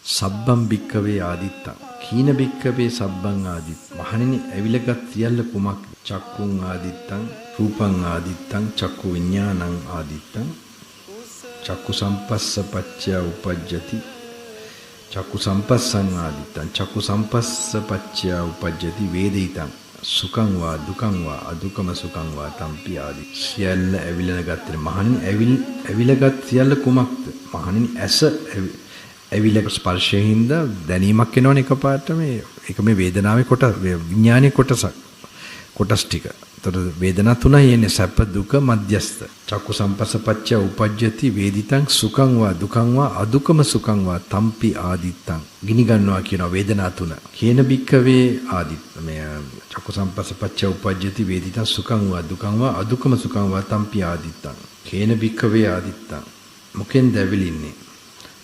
සබ්බම් භික්කවේ ආදිත්තං කීන භික්කවේ සබ්බං ආදිත් මහණෙනි ඇවිලගත් සියල්ල කුමක් චක්කුං ආදිත්තං රූපං ආදිත්තං චක්කු විඥානං ආදිත්තං චක්කු සම්පස්ස පච්චය උපජ්ජති චක්කු සම්පස්සං ආදිත්තං චක්කු සම්පස්ස පච්චය උපජ්ජති වේදිතං සුඛං වා දුකං වා අදුකම සුඛං වා තම්පි ආදි සියල්ල ඇවිලන ගත්තේ මහණෙනි ඇවිලගත් සියල්ල කුමක්ද මහණෙනි ඇස ඇවිලක ස්පර්ශයෙන්ද දැනීමක් එනවනේ එකපාරට මේක මේ වේදනාවේ විඥානයේ කොටස් ටික. ඒතර වේදනා තුනයි එන්නේ සැප දුක මධ්‍යස්ත. චක්කු සම්පස්සපච්චය උපජ්ජති වේදිතං සුඛං වා දුකං වා අදුකම සුඛං වා තම්පි ආදිත්තං. ගිනි ගන්නවා කියන වේදනා තුන. කේන බික්කවේ ආදිත් මේ චක්කු සම්පස්සපච්චය උපජ්ජති වේදිතං සුඛං වා දුකං වා අදුකම සුඛං වා තම්පි ආදිත්තං. කේන බික්කවේ ආදිත්තං. මොකෙන්ද ඇවිලින්නේ?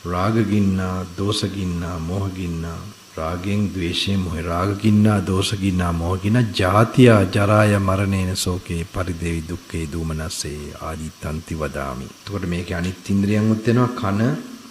රාග ගින්නා, දෝෂ ගින්නා, මෝහ ගින්නා, රාගෙන් ද්වේෂයෙන් මොහ රාග ගින්නා, දෝෂ ගින්නා, මෝහ ගින්නා, ජාතිය, ජරාය, මරණේන සෝකේ, පරිදේවි දුක්ඛේ, දූමනස්සේ ආදිත්තන්ති වදාමි. එතකොට මේකේ අනිත් ඉන්ද්‍රියන් උත් වෙනවා කන,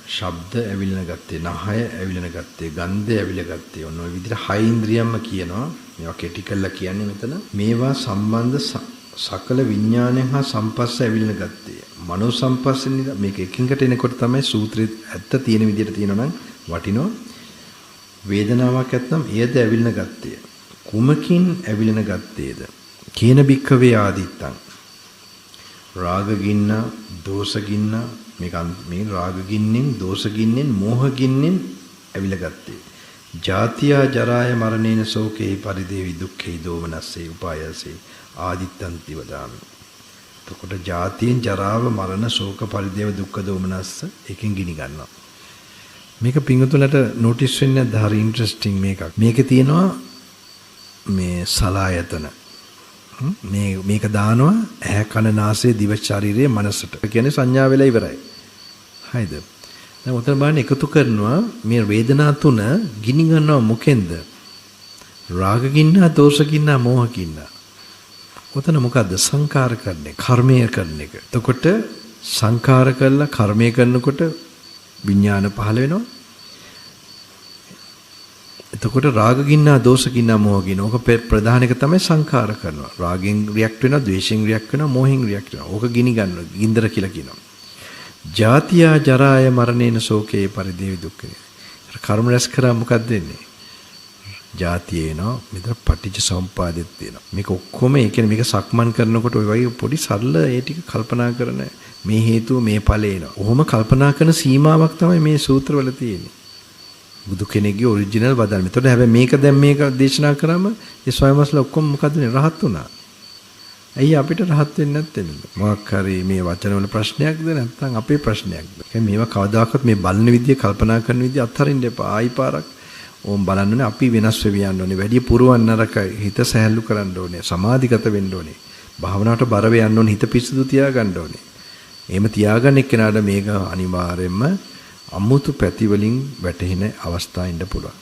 ශබ්ද ඇවිලන ගත්තේ, නහය ඇවිලන ගත්තේ, ගන්ධය ඇවිලන ගත්තේ. ඔන්න ඔය විදිහට හය ඉන්ද්‍රියන්ම කියනවා. මේවා කෙටි කරලා කියන්නේ මෙතන. මේවා සම්බන්ධ සකල විඥානයන් හා සම්පස්ස ඇවිලන ගත්තේ. මනෝ සම්පස්සෙන් මේක එකින්කට එනකොට තමයි සූත්‍රයේ ඇත්ත තියෙන විදිහට තියෙනවා නම් වටිනෝ වේදනාවක් ඇත්තම් එයද ඇවිලන ගත්තේ. කුමකින් ඇවිලන ගත්තේද? කේන බික්කවේ ආදිත්තං. රාග ගින්න, දෝෂ ගින්න මේ රාග ගින්නෙන්, දෝෂ ගින්නෙන්, මෝහ ගින්නෙන් ඇවිල ගත්තේ. ජාතිය ජරාය මරණේන සෝකේ පරිදේවි දුක්ඛේ දෝමනස්සේ උපායසේ ආදිත්තන්ති වදාමි. එතකොට ජාතියෙන් ජරාව මරණ ශෝක පරිදේව දුක්ඛ දෝමනස්ස එකෙන් ගිනි ගන්නවා. මේක පිංගුතුලට නොටිස් වෙන්නේ නැද්ද? හරි ඉන්ටරෙස්ටිං මේකක්. මේකේ තියෙනවා මේ සලායතන. මේක දානවා ඇහැ කන නාසය දිව ශරීරයේ මනසට. ඒ කියන්නේ සංඥා වෙලා ඉවරයි. හරිද? දැන් උතන බලන්න එකතු කරනවා මේ වේදනා තුන ගිනි ගන්නවා මොකෙන්ද? රාග ගින්නා, දෝෂ ගින්නා, මෝහ ගින්නා. ඔතන මොකද්ද? සංකාර කරන එක, කර්මය කරන එක. එතකොට සංකාර කළා කර්මය කරනකොට විඥාන පහළ වෙනවා. එතකොට රාග ගින්නා, දෝෂ ගින්නා, මෝහ ගින්නා. ඕක ප්‍රධාන එක තමයි සංකාර කරනවා. රාගෙන් රියැක්ට් වෙනවා, ද්වේෂෙන් රියැක්ට් වෙනවා, මෝහෙන් රියැක්ට් වෙනවා. ඕක ගිනි ගන්නවා. ගින්දර කියලා කියනවා. ජාතිය ජරාය මරණේන ශෝකේ පරිදේවි දුක්ඛේ. කර්ම රැස් කරා මොකක්ද වෙන්නේ? ජාතිය එනවා. මෙතන පටිච්ච සමුප්පාදෙත් තියෙනවා. මේක ඔක්කොම ඒ කියන්නේ මේක සක්මන් කරනකොට ඔය වගේ පොඩි සරල ඒ ටික කල්පනා කරන මේ හේතුව මේ ඵලය එනවා. ඔහොම කල්පනා කරන සීමාවක් තමයි මේ සූත්‍රවල තියෙන්නේ. බුදු කෙනෙක්ගේ ඔරිජිනල් වදන. මෙතකොට හැබැයි මේක දැන් මේක දේශනා කරාම ඒ ස්වයංවස්ලා ඔක්කොම මොකද වෙන්නේ? රහත් වුණා. ඇයි අපිට රහත් වෙන්නේ නැත්තේ? මොකක් හරි මේ වචනවල ප්‍රශ්නයක්ද නැත්නම් අපේ ප්‍රශ්නයක්ද? මේවා කවදාකවත් මේ බලන විදිය කල්පනා කරන විදිය අත්හරින්න එපා. ආයි පාරක් ඕම් බලන්න ඕනේ. අපි වෙනස් වෙවි යන්න ඕනේ. වැඩි පුරවන්න නරකයි. හිත සැහැල්ලු කරන්න ඕනේ. සමාධිගත වෙන්න ඕනේ. භාවනාවට බර වෙන්න ඕනේ. හිත පිස්සුදු තියාගන්න ඕනේ. එහෙම තියාගන්න එක්කෙනාට මේක අනිවාර්යයෙන්ම අමුතු පැති වලින් වැටෙන අවස්ථා ඉන්න පුළුවන්.